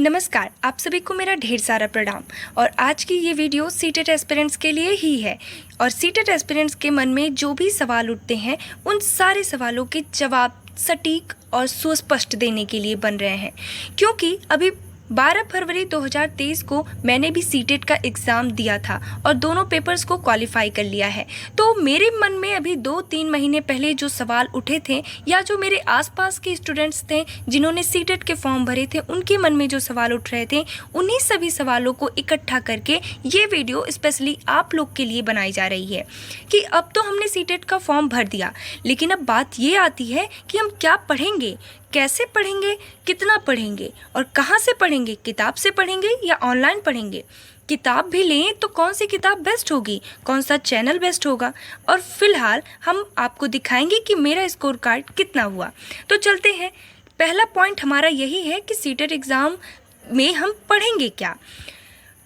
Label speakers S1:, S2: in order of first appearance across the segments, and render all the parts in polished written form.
S1: नमस्कार, आप सभी को मेरा ढेर सारा प्रणाम। और आज की ये वीडियो सीटेट एस्पिरेंट्स के लिए ही है। और सीटेट एस्पिरेंट्स के मन में जो भी सवाल उठते हैं उन सारे सवालों के जवाब सटीक और सुस्पष्ट देने के लिए बन रहे हैं, क्योंकि अभी 12 फरवरी 2023 को मैंने भी सीटेट का एग्ज़ाम दिया था और दोनों पेपर्स को क्वालिफाई कर लिया है। तो मेरे मन में अभी 2-3 महीने पहले जो सवाल उठे थे या जो मेरे आसपास के स्टूडेंट्स थे जिन्होंने सीटेट के फॉर्म भरे थे, उनके मन में जो सवाल उठ रहे थे, उन्हीं सभी सवालों को इकट्ठा करके ये वीडियो स्पेशली आप लोग के लिए बनाई जा रही है कि अब तो हमने सीटेट का फॉर्म भर दिया, लेकिन अब बात ये आती है कि हम क्या पढ़ेंगे, कैसे पढ़ेंगे, कितना पढ़ेंगे और कहाँ से पढ़ेंगे। किताब से पढ़ेंगे या ऑनलाइन पढ़ेंगे। किताब भी लें तो कौन सी किताब बेस्ट होगी, कौन सा चैनल बेस्ट होगा। और फिलहाल हम आपको दिखाएंगे कि मेरा स्कोर कार्ड कितना हुआ। तो चलते हैं। पहला पॉइंट हमारा यही है कि सीटेट एग्ज़ाम में हम पढ़ेंगे क्या।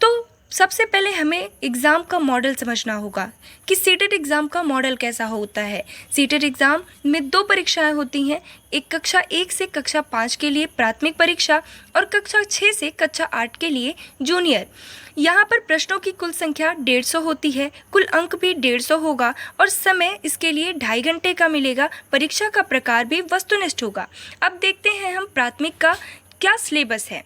S1: तो सबसे पहले हमें एग्ज़ाम का मॉडल समझना होगा कि सीटेट एग्ज़ाम का मॉडल कैसा होता है। सीटेट एग्ज़ाम में 2 परीक्षाएं होती हैं, एक कक्षा 1 से कक्षा 5 के लिए प्राथमिक परीक्षा और कक्षा 6 से कक्षा 8 के लिए जूनियर। यहाँ पर प्रश्नों की कुल संख्या 150 होती है, कुल अंक भी 150 होगा और समय इसके लिए 2.5 घंटे का मिलेगा। परीक्षा का प्रकार भी वस्तुनिष्ठ होगा। अब देखते हैं हम प्राथमिक का क्या सिलेबस है।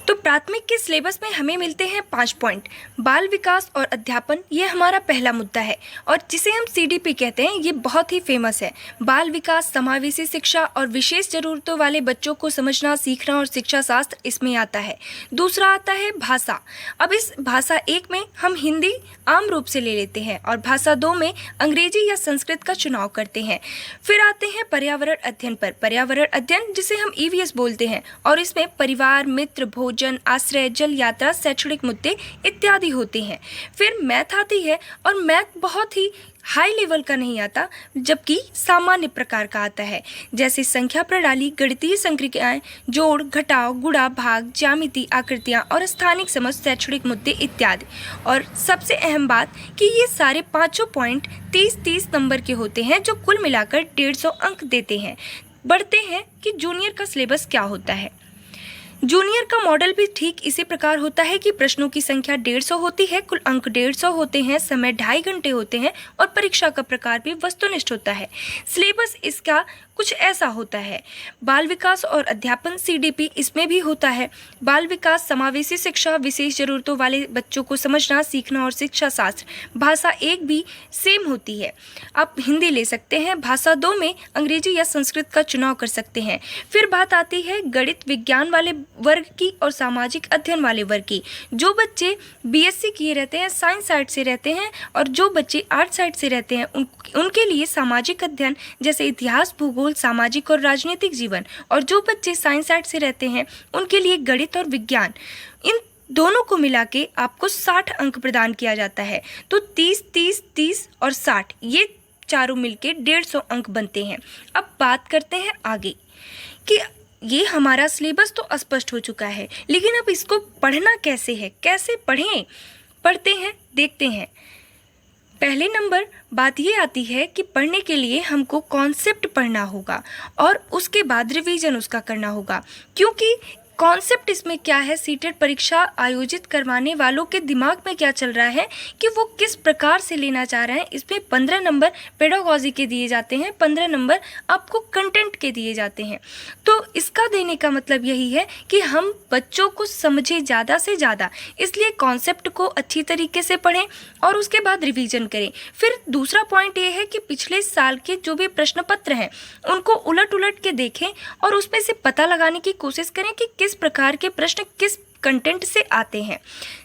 S1: तो प्राथमिक के सिलेबस में हमें मिलते हैं 5 पॉइंट। बाल विकास और अध्यापन, ये हमारा पहला मुद्दा है और जिसे हम सीडीपी कहते हैं, ये बहुत ही फेमस है। बाल विकास, समावेशी शिक्षा और विशेष ज़रूरतों वाले बच्चों को समझना, सीखना और शिक्षा शास्त्र इसमें आता है। दूसरा आता है भाषा। अब इस भाषा 1 में हम हिंदी आम रूप से ले लेते हैं और भाषा 2 में अंग्रेजी या संस्कृत का चुनाव करते हैं। फिर आते हैं पर्यावरण अध्ययन पर। पर्यावरण अध्ययन जिसे हम ईवीएस बोलते हैं और इसमें परिवार, मित्र, भोजन, आश्रय, जल यात्रा, शैक्षणिक मुद्दे इत्यादि होते हैं। फिर मैथ आती है और मैथ बहुत ही हाई लेवल का नहीं आता, जबकि सामान्य प्रकार का आता है, जैसे संख्या प्रणाली, गणितीय संक्रियाएं, जोड़, घटाव, गुणा, भाग, ज्यामिति, आकृतियां और स्थानिक समझ, शैक्षणिक मुद्दे इत्यादि। और सबसे अहम बात कि ये सारे 5 पॉइंट 30-30 नंबर के होते हैं, जो कुल मिलाकर 150 अंक देते हैं। बढ़ते हैं कि जूनियर का सिलेबस क्या होता है। जूनियर का मॉडल भी ठीक इसी प्रकार होता है कि प्रश्नों की संख्या 150 होती है, कुल अंक 150 होते हैं, समय 2.5 घंटे होते हैं और परीक्षा का प्रकार भी वस्तुनिष्ठ होता है। सिलेबस इसका कुछ ऐसा होता है। बाल विकास और अध्यापन सीडीपी इसमें भी होता है। बाल विकास, समावेशी शिक्षा, विशेष ज़रूरतों वाले बच्चों को समझना, सीखना और शिक्षा शास्त्र। भाषा 1 भी सेम होती है, आप हिंदी ले सकते हैं। भाषा 2 में अंग्रेजी या संस्कृत का चुनाव कर सकते हैं। फिर बात आती है गणित विज्ञान वाले वर्ग की और सामाजिक अध्ययन वाले वर्ग की। जो बच्चे बीएससी किए रहते हैं, साइंस साइड से रहते हैं, और जो बच्चे आर्ट साइड से रहते हैं उनके लिए सामाजिक अध्ययन जैसे इतिहास, भूगोल, सामाजिक और राजनीतिक जीवन, और जो बच्चे साइंस साइड से रहते हैं उनके लिए गणित और विज्ञान। इन दोनों को मिला के आपको 60 अंक प्रदान किया जाता है। तो 30, 30, 30 और 60 ये चारों मिलके 150 अंक बनते हैं। अब बात करते हैं आगे कि ये हमारा सिलेबस तो स्पष्ट हो चुका है, लेकिन अब इसको पढ़ना कैसे है, कैसे पढ़ें। पढ़ते हैं, देखते हैं। पहले नंबर बात ये आती है कि पढ़ने के लिए हमको कॉन्सेप्ट पढ़ना होगा और उसके बाद रिवीजन उसका करना होगा, क्योंकि कॉन्सेप्ट इसमें क्या है, सीटेट परीक्षा आयोजित करवाने वालों के दिमाग में क्या चल रहा है कि वो किस प्रकार से लेना चाह रहे हैं। इसमें 15 नंबर पेडागॉजी के दिए जाते हैं, 15 नंबर आपको कंटेंट के दिए जाते हैं। तो इसका देने का मतलब यही है कि हम बच्चों को समझें ज़्यादा से ज़्यादा, इसलिए कॉन्सेप्ट को अच्छी तरीके से पढ़ें और उसके बाद रिवीजन करें। फिर दूसरा पॉइंट ये है कि पिछले साल के जो भी प्रश्न पत्र हैं उनको उलट उलट के देखें और उसमें से पता लगाने की कोशिश करें कि किस प्रकार के प्रश्न किस कंटेंट से आते हैं।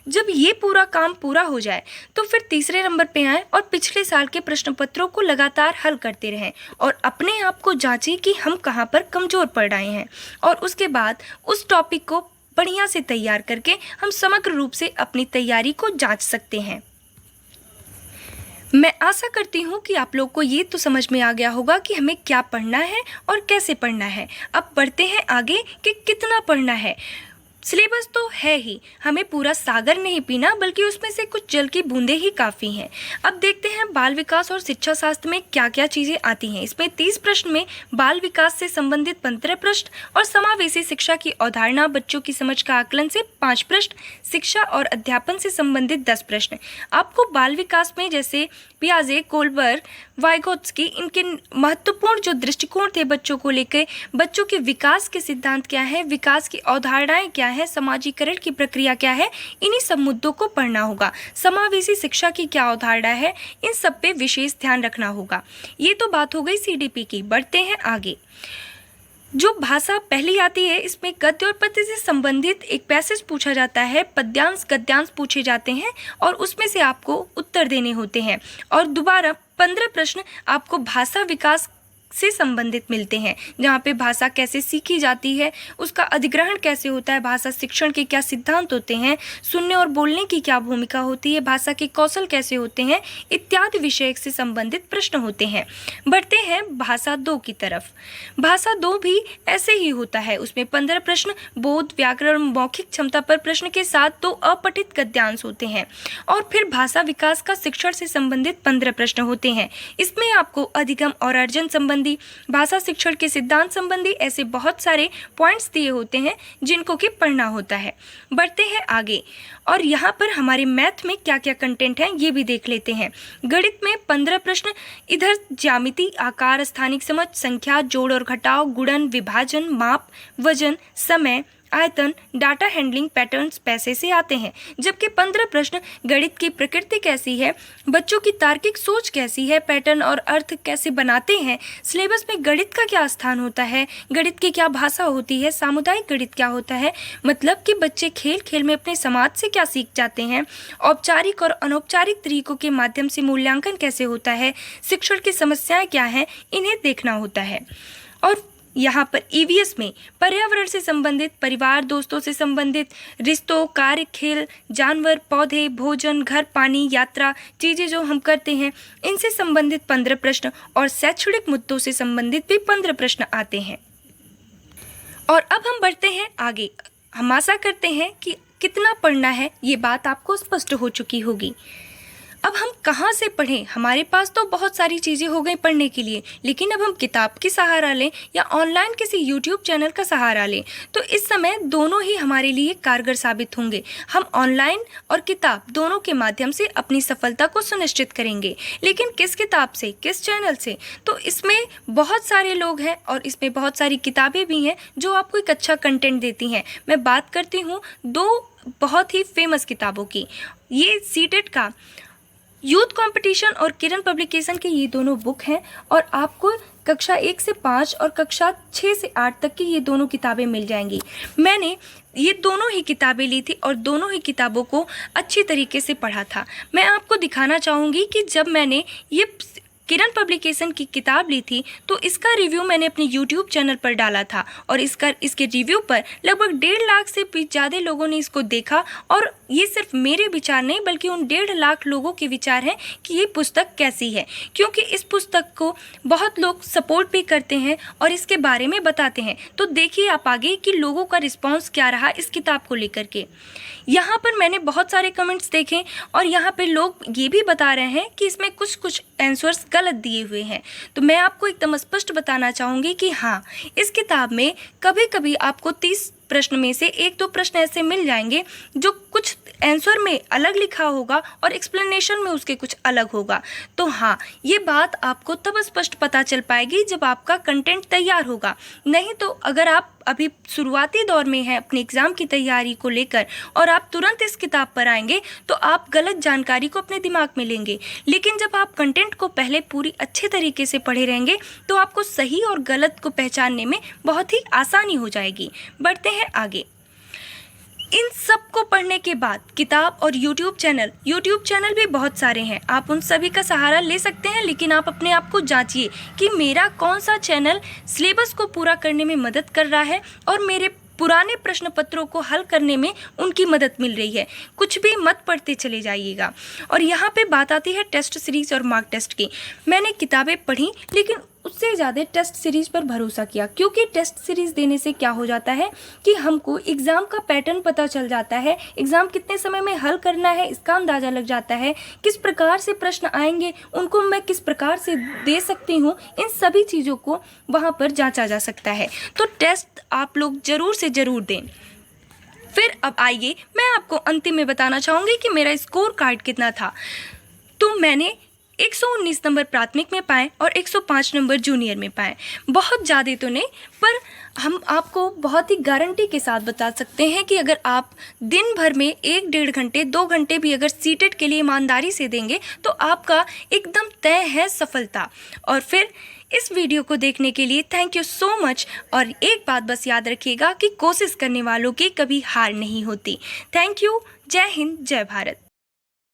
S1: जब ये पूरा काम पूरा हो जाए तो फिर तीसरे नंबर पे आएँ और पिछले साल के प्रश्न पत्रों को लगातार हल करते रहें और अपने आप को जांचें कि हम कहाँ पर कमज़ोर पड़ रहे हैं, और उसके बाद उस टॉपिक को बढ़िया से तैयार करके हम समग्र रूप से अपनी तैयारी को जांच सकते हैं। मैं आशा करती हूँ कि आप लोग को ये तो समझ में आ गया होगा कि हमें क्या पढ़ना है और कैसे पढ़ना है। अब बढ़ते हैं आगे कि कितना पढ़ना है। सिलेबस तो है ही, हमें पूरा सागर नहीं पीना, बल्कि उसमें से कुछ जल की बूंदें ही काफ़ी हैं। अब देखते हैं बाल विकास और शिक्षा शास्त्र में क्या क्या चीज़ें आती हैं। इसमें 30 प्रश्न में बाल विकास से संबंधित 15 प्रश्न और समावेशी शिक्षा की अवधारणा, बच्चों की समझ का आकलन से 5 प्रश्न, शिक्षा और अध्यापन से संबंधित 10 प्रश्न। आपको बाल विकास में जैसे पियाजे, कोलबर्ग, वाइगोत्स्की, इनके महत्वपूर्ण जो दृष्टिकोण थे बच्चों को लेकर, बच्चों के विकास के सिद्धांत क्या है, विकास की अवधारणाएं क्या है, समाजीकरण की प्रक्रिया क्या है, इन्हीं सब मुद्दों को पढ़ना होगा। समावेशी शिक्षा की क्या अवधारणा है, इन सब पे विशेष ध्यान रखना होगा। ये तो बात हो गई सीडीपी की। बढ़ते हैं आगे। जो भाषा पहली आती है, इसमें गद्य और पद्य से संबंधित एक पैसेज पूछा जाता है, पद्यांश गद्यांश पूछे जाते हैं और उसमें से आपको उत्तर देने होते हैं। और दोबारा 15 प्रश्न आपको भाषा विकास से संबंधित मिलते हैं, जहाँ पे भाषा कैसे सीखी जाती है, उसका अधिग्रहण कैसे होता है, भाषा शिक्षण के क्या सिद्धांत होते हैं, सुनने और बोलने की क्या भूमिका होती है, भाषा के कौशल कैसे होते हैं, इत्यादि विषय से संबंधित प्रश्न होते हैं। बढ़ते हैं भाषा 2 की तरफ। भाषा 2 भी ऐसे ही होता है। उसमें 15 प्रश्न बोध, व्याकरण, मौखिक क्षमता पर प्रश्न के साथ 2 अपठित गद्यांश होते हैं। और फिर भाषा विकास का शिक्षण से संबंधित 15 प्रश्न होते हैं। इसमें आपको अधिगम और अर्जन संबंधी, भाषा शिक्षण के सिद्धांत संबंधी ऐसे बहुत सारे पॉइंट्स दिए होते हैं जिनको कि पढ़ना होता है। बढ़ते हैं आगे। और यहाँ पर हमारे मैथ में क्या क्या कंटेंट है ये भी देख लेते हैं। गणित में 15 प्रश्न, इधर ज्यामिति, आकार, स्थानिक समझ, संख्या, जोड़ और घटाव, गुणन, विभाजन, माप, वजन, समय, आयतन, डाटा हैंडलिंग, पैटर्न्स, पैसे से आते हैं। जबकि 15 प्रश्न गणित की प्रकृति कैसी है, बच्चों की तार्किक सोच कैसी है, पैटर्न और अर्थ कैसे बनाते हैं, सिलेबस में गणित का क्या स्थान होता है, गणित की क्या भाषा होती है, सामुदायिक गणित क्या होता है, मतलब कि बच्चे खेल खेल में अपने समाज से क्या सीख जाते हैं, औपचारिक और अनौपचारिक तरीकों के माध्यम से मूल्यांकन कैसे होता है, शिक्षण की समस्याएं क्या हैं, इन्हें देखना होता है। और यहाँ पर ईवीएस में पर्यावरण से संबंधित, परिवार दोस्तों से संबंधित, रिश्तों, कार्य, खेल, जानवर, पौधे, भोजन, घर, पानी, यात्रा, चीज़ें जो हम करते हैं, इनसे संबंधित 15 प्रश्न और शैक्षणिक मुद्दों से संबंधित भी 15 प्रश्न आते हैं। और अब हम बढ़ते हैं आगे। हम आशा करते हैं कि कितना पढ़ना है ये बात आपको स्पष्ट हो चुकी होगी। अब हम कहाँ से पढ़ें? हमारे पास तो बहुत सारी चीज़ें हो गई पढ़ने के लिए, लेकिन अब हम किताब की सहारा लें या ऑनलाइन किसी यूट्यूब चैनल का सहारा लें, तो इस समय दोनों ही हमारे लिए कारगर साबित होंगे। हम ऑनलाइन और किताब दोनों के माध्यम से अपनी सफलता को सुनिश्चित करेंगे। लेकिन किस किताब से, किस चैनल से? तो इसमें बहुत सारे लोग हैं और इसमें बहुत सारी किताबें भी हैं जो आपको एक अच्छा कंटेंट देती हैं। मैं बात करती हूँ 2 बहुत ही फेमस किताबों की। ये सीटेट का यूथ कंपटीशन और किरण पब्लिकेशन के ये दोनों बुक हैं और आपको कक्षा 1 से 5 और कक्षा 6 से 8 तक की ये दोनों किताबें मिल जाएंगी। मैंने ये दोनों ही किताबें ली थी और दोनों ही किताबों को अच्छी तरीके से पढ़ा था। मैं आपको दिखाना चाहूँगी कि जब मैंने ये किरण पब्लिकेशन की किताब ली थी तो इसका रिव्यू मैंने अपने YouTube चैनल पर डाला था और इसके रिव्यू पर लगभग 1.5 लाख से भी ज़्यादा लोगों ने इसको देखा। और ये सिर्फ मेरे विचार नहीं बल्कि उन 1.5 लाख लोगों के विचार हैं कि ये पुस्तक कैसी है, क्योंकि इस पुस्तक को बहुत लोग सपोर्ट भी करते हैं और इसके बारे में बताते हैं। तो देखिए आप आगे कि लोगों का रिस्पॉन्स क्या रहा इस किताब को लेकर के। यहाँ पर मैंने बहुत सारे कमेंट्स देखे और यहाँ पे लोग ये भी बता रहे हैं कि इसमें कुछ आंसर्स गलत दिए हुए हैं। तो मैं आपको एकदम स्पष्ट बताना चाहूँगी कि हाँ, इस किताब में कभी कभी आपको 30 प्रश्न में से 1-2 प्रश्न ऐसे मिल जाएंगे जो कुछ आंसर में अलग लिखा होगा और एक्सप्लेनेशन में उसके कुछ अलग होगा। तो हाँ, ये बात आपको तब स्पष्ट पता चल पाएगी जब आपका कंटेंट तैयार होगा। नहीं तो अगर आप अभी शुरुआती दौर में हैं अपने एग्ज़ाम की तैयारी को लेकर और आप तुरंत इस किताब पर आएंगे तो आप गलत जानकारी को अपने दिमाग में लेंगे। लेकिन जब आप कंटेंट को पहले पूरी अच्छे तरीके से पढ़े रहेंगे तो आपको सही और गलत को पहचानने में बहुत ही आसानी हो जाएगी। बढ़ते हैं आगे। इन सब को पढ़ने के बाद किताब और यूट्यूब चैनल भी बहुत सारे हैं, आप उन सभी का सहारा ले सकते हैं। लेकिन आप अपने आप को जांचिए कि मेरा कौन सा चैनल सिलेबस को पूरा करने में मदद कर रहा है और मेरे पुराने प्रश्न पत्रों को हल करने में उनकी मदद मिल रही है। कुछ भी मत पढ़ते चले जाइएगा। और यहाँ पे बात आती है टेस्ट सीरीज और मार्क टेस्ट की। मैंने किताबें पढ़ी लेकिन उससे ज़्यादा टेस्ट सीरीज़ पर भरोसा किया, क्योंकि टेस्ट सीरीज़ देने से क्या हो जाता है कि हमको एग्ज़ाम का पैटर्न पता चल जाता है, एग्ज़ाम कितने समय में हल करना है इसका अंदाज़ा लग जाता है, किस प्रकार से प्रश्न आएंगे उनको मैं किस प्रकार से दे सकती हूँ, इन सभी चीज़ों को वहाँ पर जांचा जा सकता है। तो टेस्ट आप लोग ज़रूर से ज़रूर दें। फिर अब आइए मैं आपको अंतिम में बताना चाहूँगी कि मेरा स्कोर कार्ड कितना था। तो मैंने 119 नंबर प्राथमिक में पाए और 105 नंबर जूनियर में पाए। बहुत ज़्यादा तो नहीं, पर हम आपको बहुत ही गारंटी के साथ बता सकते हैं कि अगर आप दिन भर में 1-1.5 घंटे 2 घंटे भी अगर सीटेट के लिए ईमानदारी से देंगे तो आपका एकदम तय है सफलता। और फिर इस वीडियो को देखने के लिए थैंक यू सो मच। और एक बात बस याद रखिएगा कि कोशिश करने वालों की कभी हार नहीं होती। Thank you. जय हिंद, जय भारत।